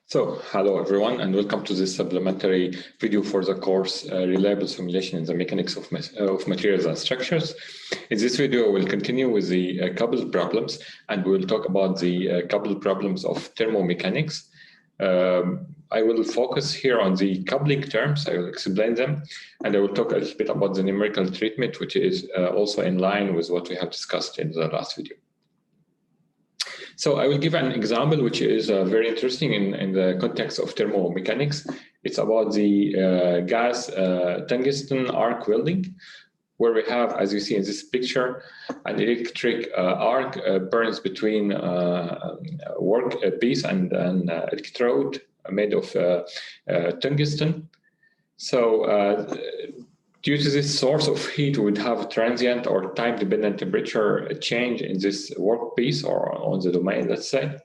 So, hello everyone, and welcome to this supplementary video for the course Reliable Simulation in the Mechanics of Materials and Structures. In this video, we'll continue with the coupled problems, and we'll talk about the coupled problems of thermomechanics. I will focus here on the coupling terms. I will explain them, and I will talk a little bit about the numerical treatment, which is also in line with what we have discussed in the last video. So I will give an example which is very interesting in the context of thermomechanics. It's about the gas tungsten arc welding, where we have, as you see in this picture, an electric arc burns between a workpiece and an electrode made of tungsten. So due to this source of heat, we would have transient or time-dependent temperature change in this workpiece or on the domain, let's say.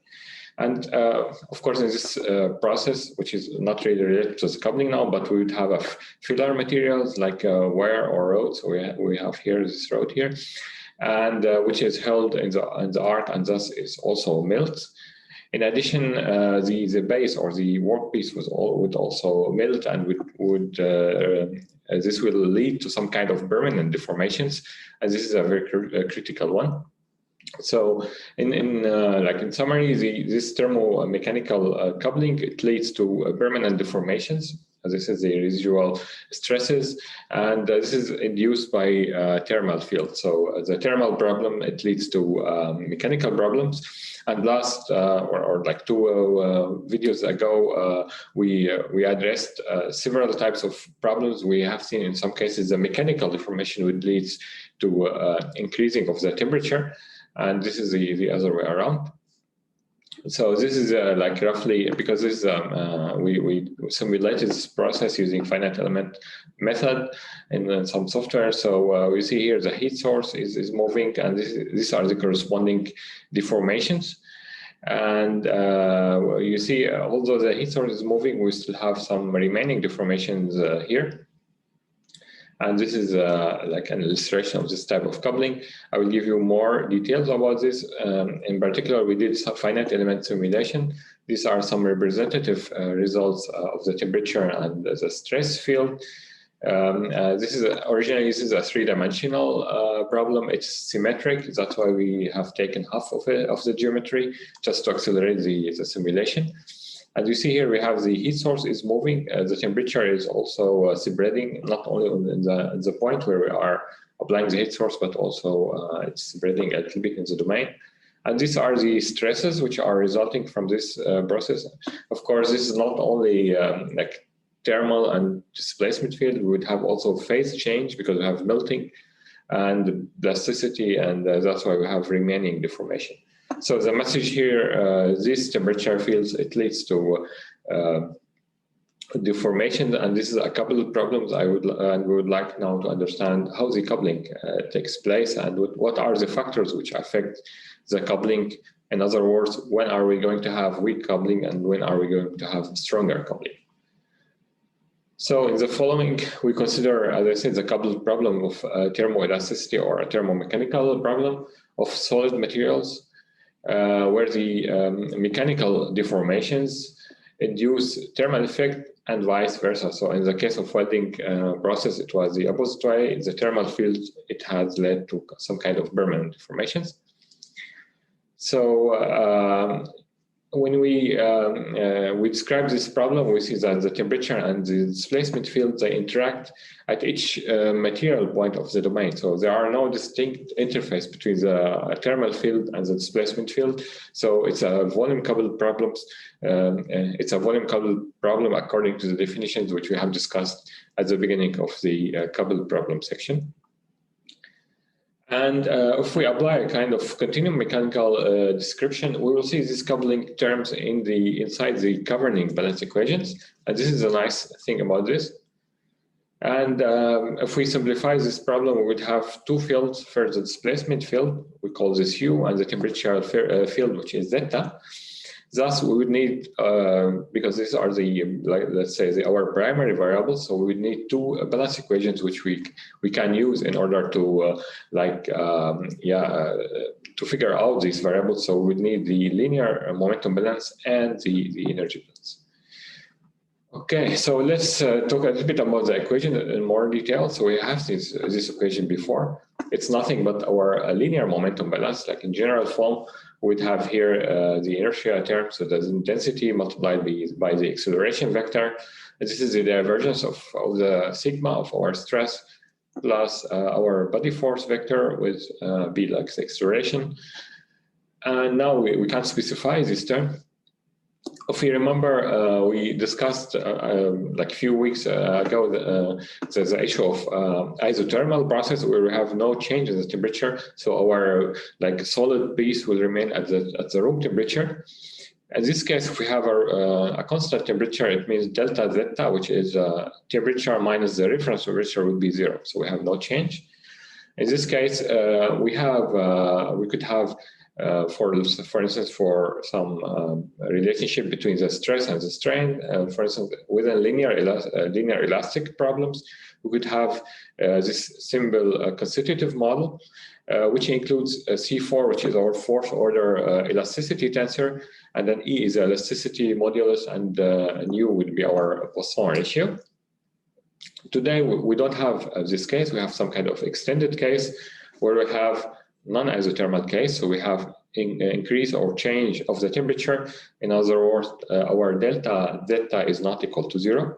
And of course, in this process, which is not really related to the coupling now, but we would have a filler materials like wire or rod. So we have here this rod here, and which is held in the arc, and thus is also melts. In addition, the base or the workpiece would also melt, and this will lead to some kind of permanent deformations, and this is a very critical one. So, in summary, this thermomechanical coupling, it leads to permanent deformations. This is the residual stresses, and this is induced by thermal field. So the thermal problem, it leads to mechanical problems. And last, or like two videos ago, we addressed several types of problems. We have seen in some cases the mechanical deformation would lead to increasing of the temperature, and this is the other way around. So this is like roughly, because this we simulated this process using finite element method in some software. So we see here the heat source is moving, and these are the corresponding deformations. And you see, although the heat source is moving, we still have some remaining deformations here. And this is like an illustration of this type of coupling. I will give you more details about this. In particular, we did some finite element simulation. These are some representative results of the temperature and the stress field. Originally this is a three-dimensional problem. It's symmetric. That's why we have taken half of the geometry just to accelerate the simulation. As you see here, we have the heat source is moving. The temperature is also spreading, not only on the point where we are applying the heat source, but also it's spreading a little bit in the domain. And these are the stresses which are resulting from this process. Of course, this is not only like thermal and displacement field. We would have also phase change because we have melting and plasticity, and that's why we have remaining deformation. So the message here, this temperature fields, it leads to deformation, and this is a couple of problems we would like now to understand how the coupling takes place and what are the factors which affect the coupling. In other words, when are we going to have weak coupling and when are we going to have stronger coupling? So in the following, we consider, as I said, the coupled problem of thermoelasticity or a thermomechanical problem of solid materials, where the mechanical deformations induce thermal effect and vice versa. So in the case of welding process, it was the opposite way. The thermal field, it has led to some kind of permanent deformations. So when we describe this problem, we see that the temperature and the displacement field, they interact at each material point of the domain. So there are no distinct interface between the thermal field and the displacement field. So it's a volume coupled problem. It's a volume coupled problem according to the definitions which we have discussed at the beginning of the coupled problem section. And if we apply a kind of continuum mechanical description, we will see these coupling terms inside the governing balance equations. And this is a nice thing about this. And if we simplify this problem, we would have two fields. First, the displacement field, we call this U, and the temperature field, which is zeta. Thus, we would need, because these are let's say our primary variables, so we would need two balance equations which we can use in order to to figure out these variables. So we need the linear momentum balance and the energy balance. Okay, so let's talk a little bit about the equation in more detail. So we have this equation before. It's nothing but our linear momentum balance. Like in general form, we'd have here the inertia term, so the density multiplied by the acceleration vector. And this is the divergence of the sigma of our stress plus our body force vector with b like the acceleration. And now we can specify this term. If you remember, we discussed like a few weeks ago the issue of isothermal process where we have no change in the temperature, so our like solid piece will remain at the room temperature. In this case, if we have a constant temperature, it means delta zeta, which is temperature minus the reference temperature, will be 0. So we have no change. In this case, we could have for instance, for some relationship between the stress and the strain, for instance, within linear elastic problems, we could have this simple constitutive model, which includes C4, which is our fourth order elasticity tensor, and then E is the elasticity modulus, and nu would be our Poisson ratio. Today, we don't have this case. We have some kind of extended case where we have non-isothermal case, so we have increase or change of the temperature. In other words, our delta zeta is not equal to 0.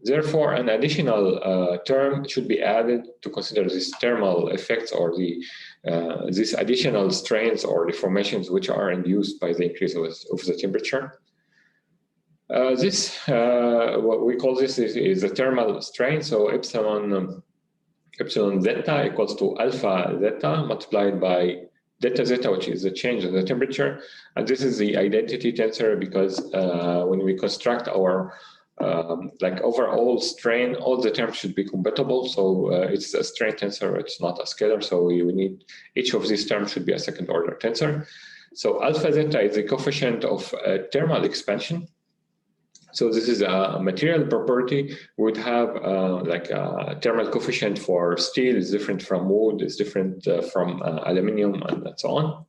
Therefore, an additional term should be added to consider these thermal effects or these additional strains or deformations which are induced by the increase of the temperature. What we call this is a thermal strain. So epsilon zeta equals to alpha zeta multiplied by delta zeta, which is the change in the temperature. And this is the identity tensor because when we construct our like overall strain, all the terms should be compatible. So it's a strain tensor, it's not a scalar. So we need each of these terms should be a second order tensor. So alpha zeta is the coefficient of thermal expansion. So this is a material property. We would have like a thermal coefficient for steel is different from wood, is different from aluminum, and so on.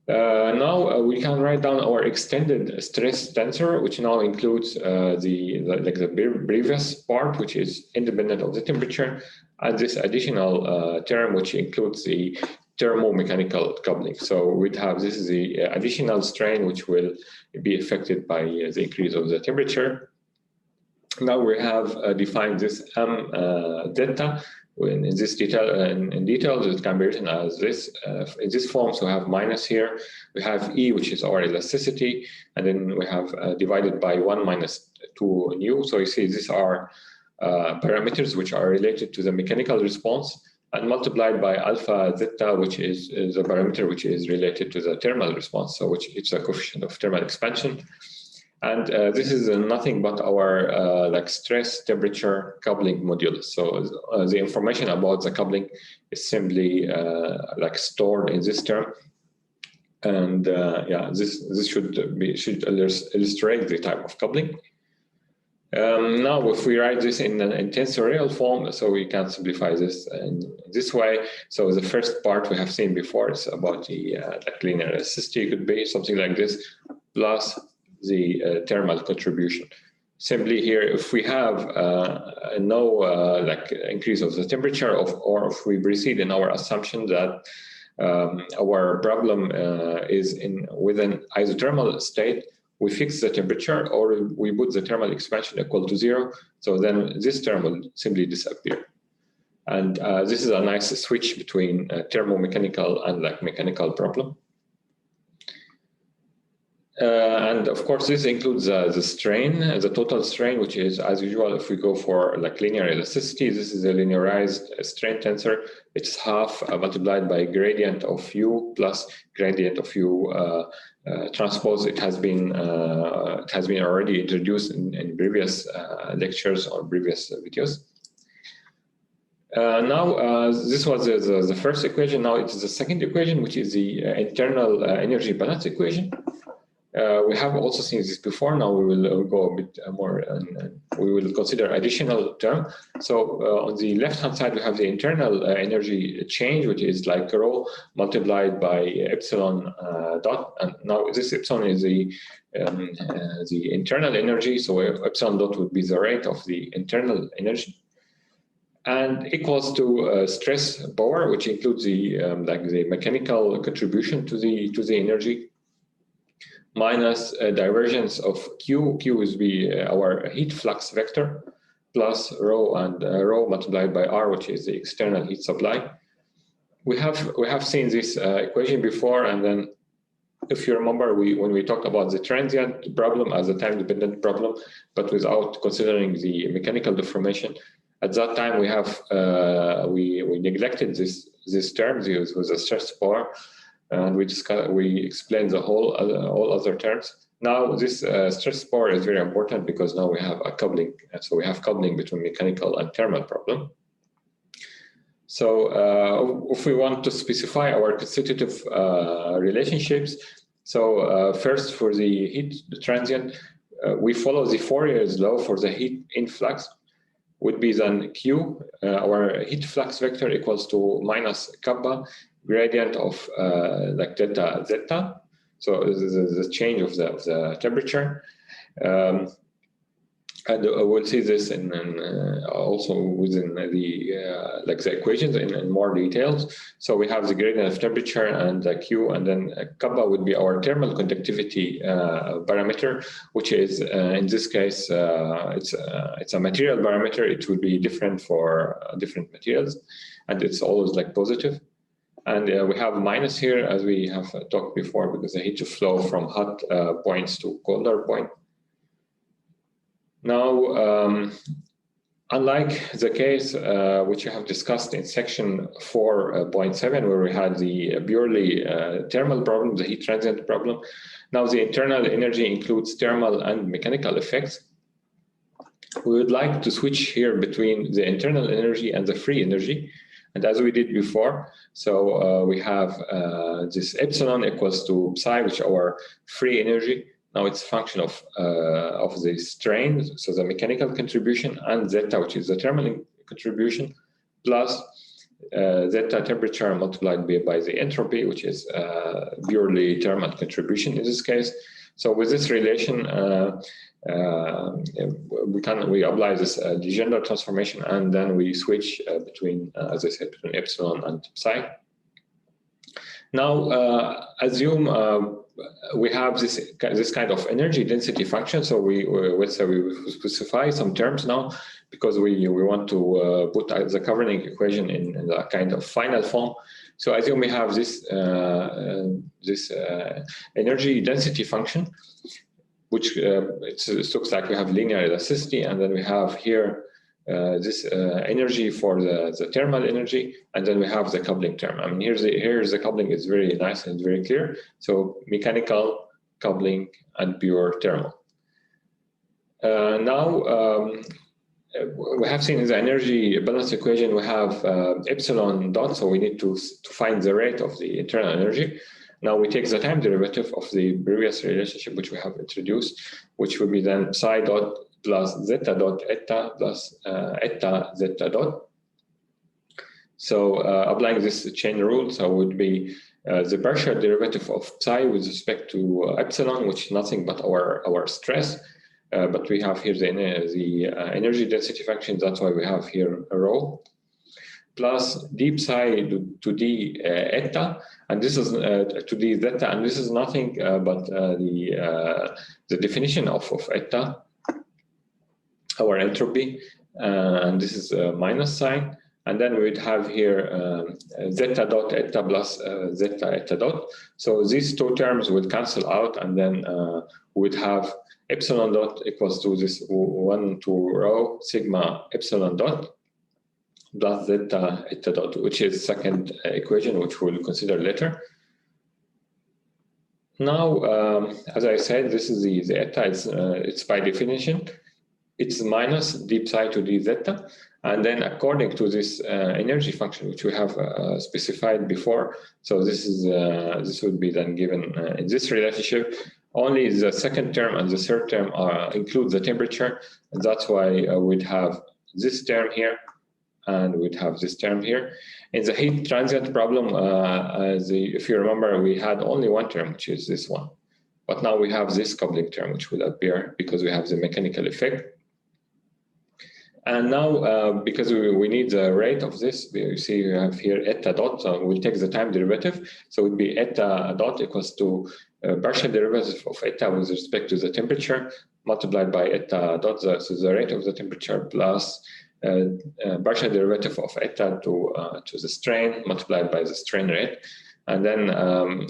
Now we can write down our extended stress tensor, which now includes the previous part, which is independent of the temperature, and this additional term, which includes the thermomechanical coupling. So we'd have this is the additional strain which will be affected by the increase of the temperature. Now we have defined this m delta. In this detail, in detail, it can be written as this in this form. So we have minus here. We have E, which is our elasticity, and then we have divided by 1 minus 2 nu. So you see these are parameters which are related to the mechanical response, and multiplied by alpha zeta, which is a parameter which is related to the thermal response, so which is a coefficient of thermal expansion. And this is nothing but our like stress temperature coupling modulus. So the information about the coupling is simply like stored in this term. And yeah, this should illustrate the type of coupling. Now, if we write this in an tensorial form, so we can simplify this in this way. So the first part we have seen before is about the like linear elasticity, could be something like this, plus the thermal contribution. Simply here, if we have no like increase of the temperature, or if we proceed in our assumption that our problem is within isothermal state, we fix the temperature, or we put the thermal expansion equal to 0. So then this term will simply disappear. And this is a nice switch between thermomechanical and like mechanical problem. And of course, this includes the strain, the total strain, which is, as usual, if we go for like linear elasticity, this is a linearized strain tensor. It's half multiplied by gradient of u plus gradient of u transpose. It has been already introduced in previous lectures or previous videos. Now, this was the first equation. Now it is the second equation, which is the internal energy balance equation. We have also seen this before. Now we will go a bit more, and we will consider additional term. So on the left-hand side, we have the internal energy change, which is like rho multiplied by epsilon dot. And now this epsilon is the internal energy. So epsilon dot would be the rate of the internal energy, and equals to stress power, which includes the like the mechanical contribution to the energy, minus divergence of Q. Q is our heat flux vector, plus rho, and rho multiplied by R, which is the external heat supply. We have seen this equation before, and then if you remember, when we talked about the transient problem as a time-dependent problem, but without considering the mechanical deformation, at that time we have we neglected this term. This was a stress power, and we explained the all other terms. Now this stress power is very important because now we have a coupling. So we have coupling between mechanical and thermal problem. So if we want to specify our constitutive relationships, so first for the heat transient, we follow the Fourier's law for the heat influx, would be then Q, our heat flux vector equals to minus kappa gradient of like delta zeta. So this is the change of the temperature. And we'll see this in also within the like the equations in more details. So we have the gradient of temperature and the Q, and then kappa would be our thermal conductivity parameter, which is in this case it's a material parameter. It will be different for different materials, and it's always like positive. And we have minus here, as we have talked before, because the heat flow from hot points to colder point. Now, unlike the case which you have discussed in section 4.7, where we had the purely thermal problem, the heat transient problem, now the internal energy includes thermal and mechanical effects. We would like to switch here between the internal energy and the free energy. And as we did before, so we have this epsilon equals to psi, which is our free energy. Now it's a function of the strain, so the mechanical contribution, and zeta, which is the thermal contribution, plus zeta temperature multiplied by the entropy, which is purely thermal contribution in this case. So with this relation, we apply this Legendre transformation, and then we switch between, as I said, between epsilon and psi. Now assume we have this kind of energy density function. So we specify some terms now, because we want to put the governing equation in a kind of final form. So assume we have this energy density function, which it looks like we have linear elasticity, and then we have here this energy for the thermal energy, and then we have the coupling term. I mean, here's the coupling is very nice and very clear. So mechanical, coupling, and pure thermal. Now we have seen in the energy balance equation we have epsilon dot, so we need to find the rate of the internal energy. Now we take the time derivative of the previous relationship which we have introduced, which will be then psi dot plus zeta dot eta plus eta zeta dot. So applying this chain rule, so would be the partial derivative of psi with respect to epsilon, which is nothing but our stress. But we have here the energy density function. That's why we have here a rho, plus d psi to d eta, and this is to d zeta, and this is nothing but the definition of eta, our entropy, and this is a minus sign. And then we would have here zeta dot eta plus zeta eta dot. So these two terms would cancel out, and then we would have epsilon dot equals to this 1 to rho sigma epsilon dot plus zeta eta dot, which is the second equation, which we'll consider later. Now, as I said, this is the eta. It's by definition, it's minus d psi to d zeta. And then according to this energy function, which we have specified before, so this would be then given in this relationship Only the second term and the third term include the temperature, and that's why we'd have this term here, and we'd have this term here. In the heat transient problem, if you remember, we had only one term, which is this one. But now we have this coupling term, which will appear because we have the mechanical effect. And now, because we need the rate of this, you see we have here eta dot, we'll take the time derivative. So it would be eta dot equals to partial derivative of eta with respect to the temperature multiplied by eta dot, so the rate of the temperature plus partial derivative of eta to the strain multiplied by the strain rate. And then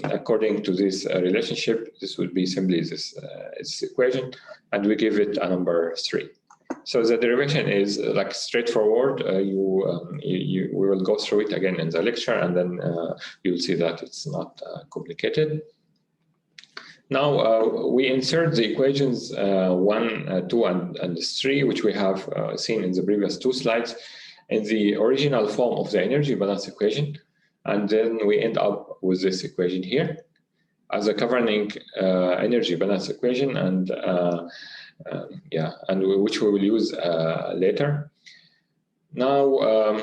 according to this relationship, this would be simply this equation, and we give it a number 3. So the derivation is like straightforward. We will go through it again in the lecture, and then you'll see that it's not complicated. Now we insert the equations 1, 2, and 3, which we have seen in the previous 2 slides, in the original form of the energy balance equation. And then we end up with this equation here as a governing energy balance equation, and which we will use later. Now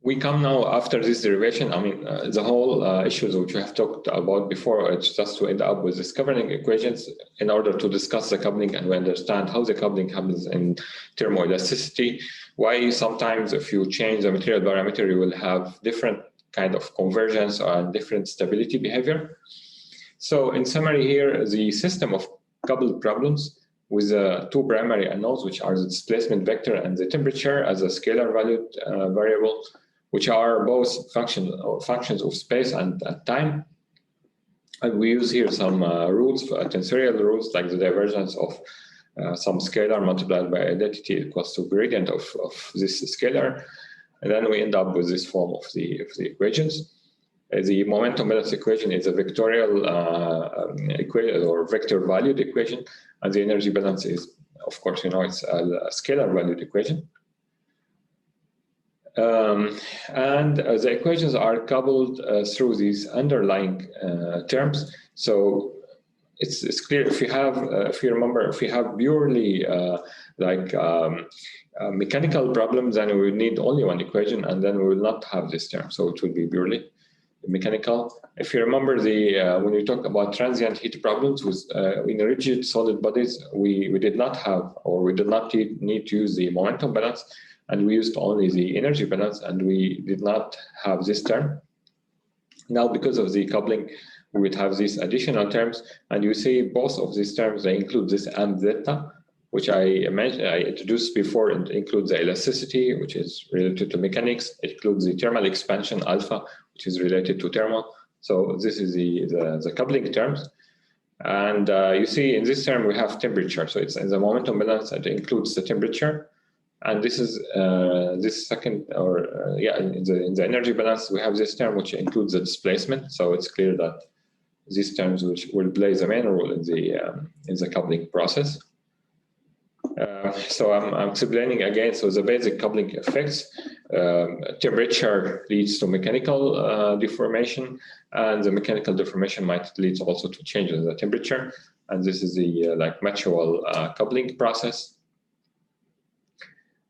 we come now after this derivation. I mean, the whole issues which we have talked about before, it's just to end up with this governing equations in order to discuss the coupling, and we understand how the coupling happens in thermoelasticity. Why sometimes if you change the material parameter, you will have different kind of convergence and different stability behavior. So in summary here, the system of coupled problems with 2 primary unknowns, which are the displacement vector and the temperature as a scalar valued variable, which are both functions of space and time. And we use here some rules, tensorial rules, like the divergence of some scalar multiplied by identity equals to gradient of this scalar. And then we end up with this form of the equations. The momentum balance equation is a vectorial equation or vector valued equation, and the energy balance is, of course, it's a scalar valued equation. And the equations are coupled through these underlying terms. So it's clear if you have, if you remember, if you have purely mechanical problems, then we will need only one equation, and then we will not have this term. So it will be purely mechanical. If you remember when we talk about transient heat problems with in rigid solid bodies, we did not have, or we did not need to use the momentum balance, and we used only the energy balance, and we did not have this term. Now, because of the coupling, we would have these additional terms, and you see both of these terms, they include this and zeta, which I introduced before. It includes the elasticity, which is related to mechanics. It includes the thermal expansion alpha, which is related to thermal. So this is the coupling terms. And you see in this term we have temperature. So it's in the momentum balance, it includes the temperature. And this is this second, in the energy balance, we have this term which includes the displacement. So it's clear that these terms which will play the main role in the coupling process. So I'm explaining again. So the basic coupling effects: temperature leads to mechanical deformation, and the mechanical deformation might lead also to change in the temperature. And this is the mutual coupling process.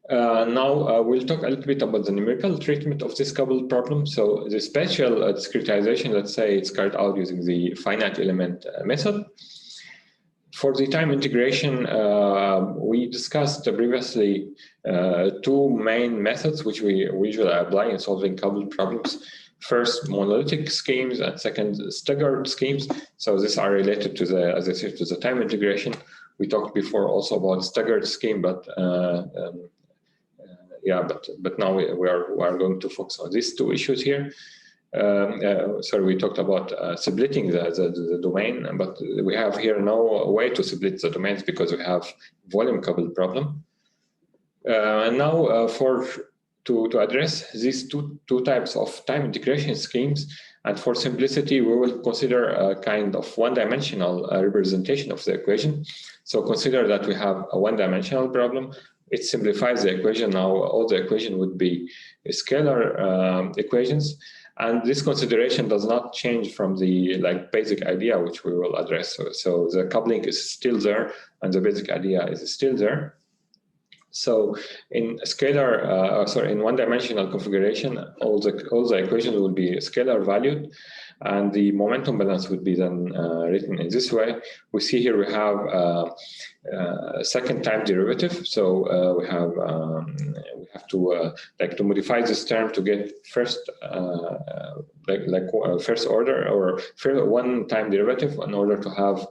Now we'll talk a little bit about the numerical treatment of this coupled problem. So the spatial discretization, let's say it's carried out using the finite element method. For the time integration, we discussed previously 2 main methods which we usually apply in solving coupled problems. First, monolithic schemes, and second, staggered schemes. So these are related to the, as I said, to the time integration. We talked before also about staggered scheme, but now we are going to focus on these 2 issues here. Sorry, we talked about splitting the domain, but we have here no way to split the domains because we have volume coupled problem. And now to address these two types of time integration schemes, and for simplicity, we will consider a kind of one-dimensional representation of the equation. So consider that we have a one-dimensional problem. It simplifies the equation. Now all the equation would be scalar equations. And this consideration does not change from the basic idea which we will address. So the coupling is still there, and the basic idea is still there. So in scalar, in one-dimensional configuration, all the equations will be scalar valued, and the momentum balance would be then written in this way. We see here we have a second time derivative. So we have to modify this term to get first first order or one time derivative in order to have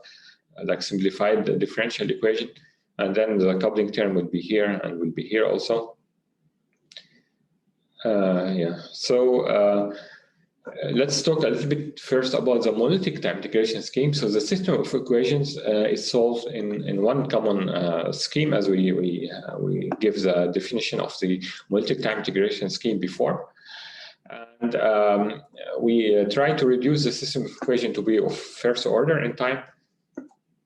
simplified the differential equation. And then the coupling term will be here and will be here also. So let's talk a little bit first about the monolithic time integration scheme. So the system of equations is solved in one common scheme, as we give the definition of the monolithic time integration scheme before. And we try to reduce the system of equation to be of first order in time.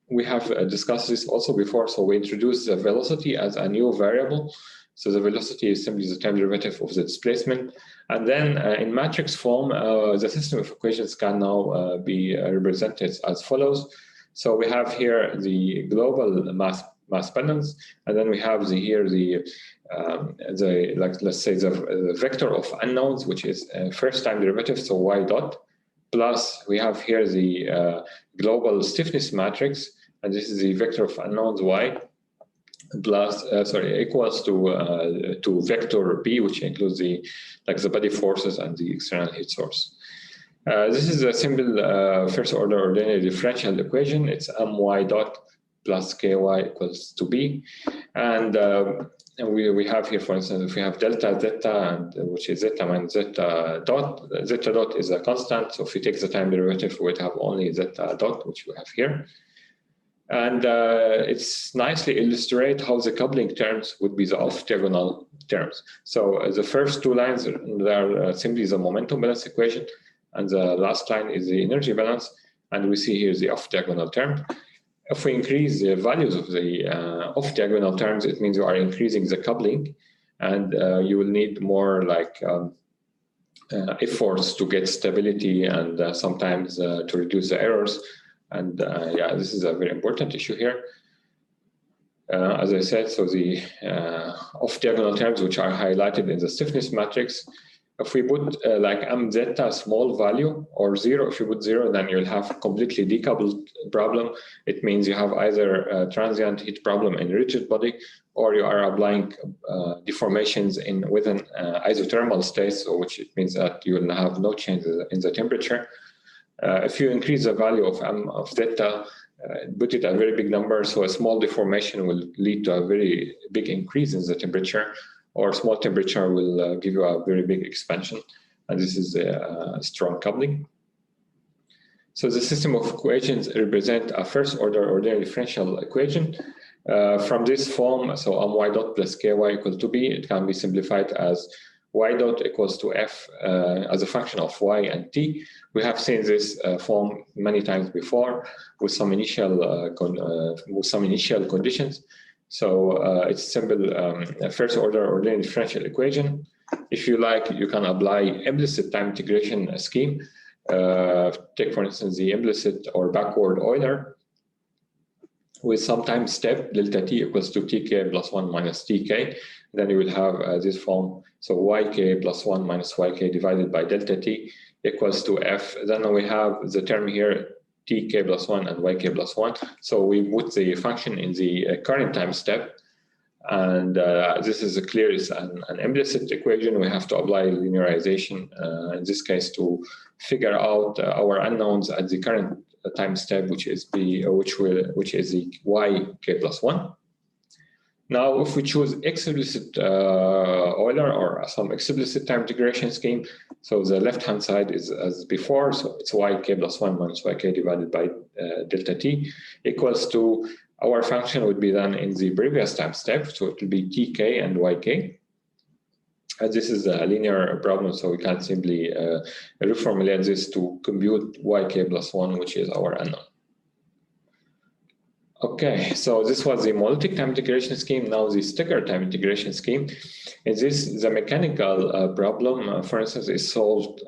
We have discussed this also before, so we introduce the velocity as a new variable. So the velocity is simply the time derivative of the displacement. And then in matrix form, the system of equations can now be represented as follows. So we have here the global mass balance, and then we have here let's say the vector of unknowns, which is first time derivative, so y dot, plus we have here the global stiffness matrix, and this is the vector of unknowns y, plus equals to vector b, which includes the body forces and the external heat source. This is a simple first order ordinary differential equation. It's my dot plus ky equals to b, and we have here, for instance, if we have delta zeta, and which is zeta minus zeta dot. Zeta dot is a constant, so if we take the time derivative, we would have only zeta dot, which we have here. And it's nicely illustrate how the coupling terms would be the off-diagonal terms. So the first two lines are simply the momentum balance equation, and the last line is the energy balance, and we see here the off-diagonal term. If we increase the values of the off-diagonal terms, it means you are increasing the coupling, and you will need more efforts to get stability and sometimes to reduce the errors. And this is a very important issue here. As I said, so the off-diagonal terms, which are highlighted in the stiffness matrix, if we put m zeta small value or 0, if you put 0, then you'll have a completely decoupled problem. It means you have either a transient heat problem in rigid body, or you are applying deformations within isothermal states, which it means that you will have no change in the temperature. If you increase the value of m of zeta, put it a very big number, so a small deformation will lead to a very big increase in the temperature, or small temperature will give you a very big expansion, and this is a strong coupling. So the system of equations represent a first order ordinary differential equation. From this form, so y dot plus ky equal to b, it can be simplified as y dot equals to f as a function of y and t. We have seen this form many times before with some initial conditions. So it's simple first order ordinary differential equation. If you like, you can apply implicit time integration scheme. Take, for instance, the implicit or backward Euler with some time step delta t equals to tk plus 1 minus tk. Then you will have this form. So yk plus 1 minus yk divided by delta t equals to f. Then we have the term here tk plus 1 and yk plus 1. So we put the function in the current time step. And this is clear, it's an implicit equation. We have to apply linearization in this case to figure out our unknowns at the current time step, which is the yk plus 1. Now, if we choose explicit Euler or some explicit time integration scheme, so the left-hand side is as before, so it's yk plus 1 minus yk divided by delta t equals to, our function would be done in the previous time step, so it will be tk and yk. And this is a linear problem, so we can simply reformulate this to compute yk plus 1, which is our unknown. Okay, so this was the monolithic time integration scheme. Now the Staggered time integration scheme. In this, the mechanical problem, for instance, is solved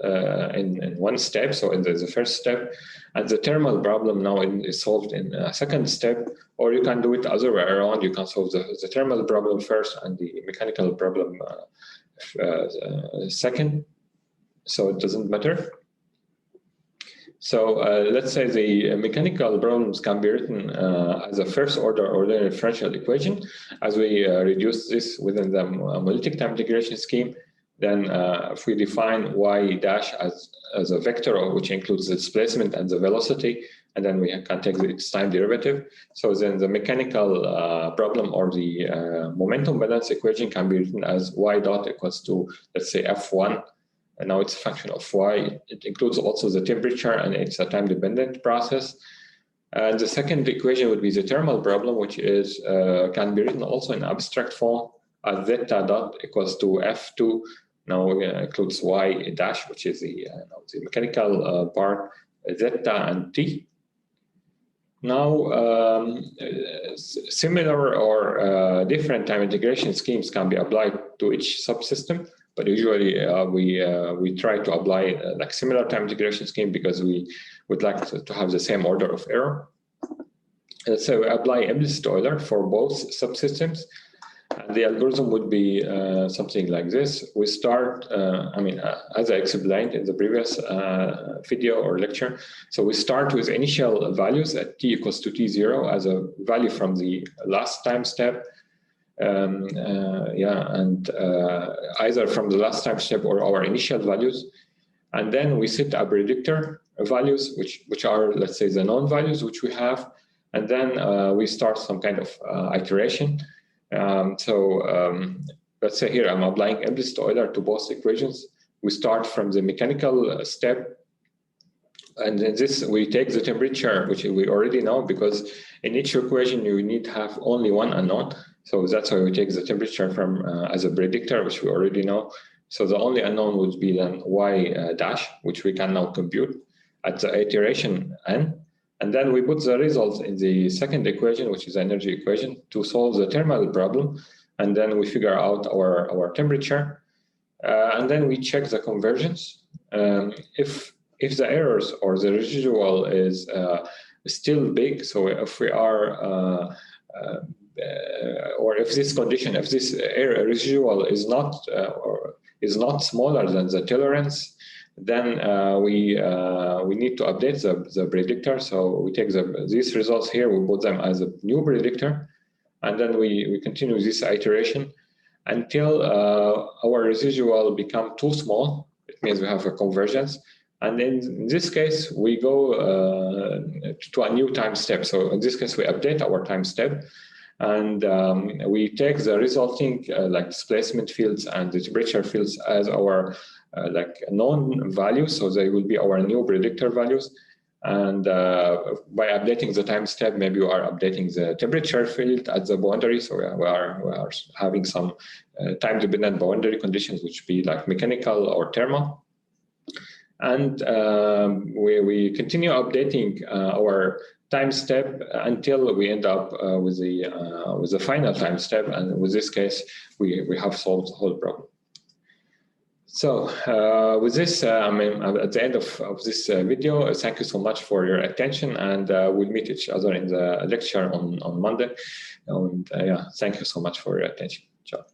in one step. So in the first step, and the thermal problem now is solved in a second step. Or you can do it other way around. You can solve the thermal problem first and the mechanical problem second. So it doesn't matter. So let's say the mechanical problems can be written as a first order ordinary differential equation. As we reduce this within the monolithic time integration scheme, then if we define y dash as a vector, which includes the displacement and the velocity, and then we can take its time derivative. So then the mechanical problem or the momentum balance equation can be written as y dot equals to, let's say, F1. And now it's a function of y. It includes also the temperature, and it's a time-dependent process. And the second equation would be the thermal problem, which is can be written also in abstract form as zeta dot equals to F2. Now includes y dash, which is the mechanical part, zeta and t. Now, similar or different time integration schemes can be applied to each subsystem. But usually we try to apply like similar time integration scheme because we would like to have the same order of error. So we apply implicit Euler for both subsystems. And the algorithm would be something like this. We start, as I explained in the previous video or lecture, so we start with initial values at t equals to t0 as a value from the last time step. Either from the last time step or our initial values, and then we set a predictor values which are, let's say, the known values which we have, and then we start some kind of iteration. Let's say here I'm applying implicit Euler to both equations. We start from the mechanical step, and in this we take the temperature, which we already know, because in each equation you need to have only one unknown. So that's why we take the temperature from as a predictor, which we already know. So the only unknown would be then y dash, which we can now compute at the iteration n. And then we put the results in the second equation, which is the energy equation, to solve the thermal problem. And then we figure out our temperature. And then we check the convergence. If the errors or the residual is still big, so if we are or if this condition, if this error residual is not smaller than the tolerance, then we need to update the predictor. So we take these results here, we put them as a new predictor, and then we continue this iteration until our residual become too small. It means we have a convergence. And in this case, we go to a new time step. So in this case, we update our time step. And we take the resulting like displacement fields and the temperature fields as our like known values. So they will be our new predictor values. And by updating the time step, maybe you are updating the temperature field at the boundary. So we are having some time-dependent boundary conditions, which be like mechanical or thermal. And we continue updating our time step until we end up with the final time step, and with this case we have solved the whole problem. So with this, at the end of this video, thank you so much for your attention, and we'll meet each other in the lecture on Monday. And thank you so much for your attention. Ciao.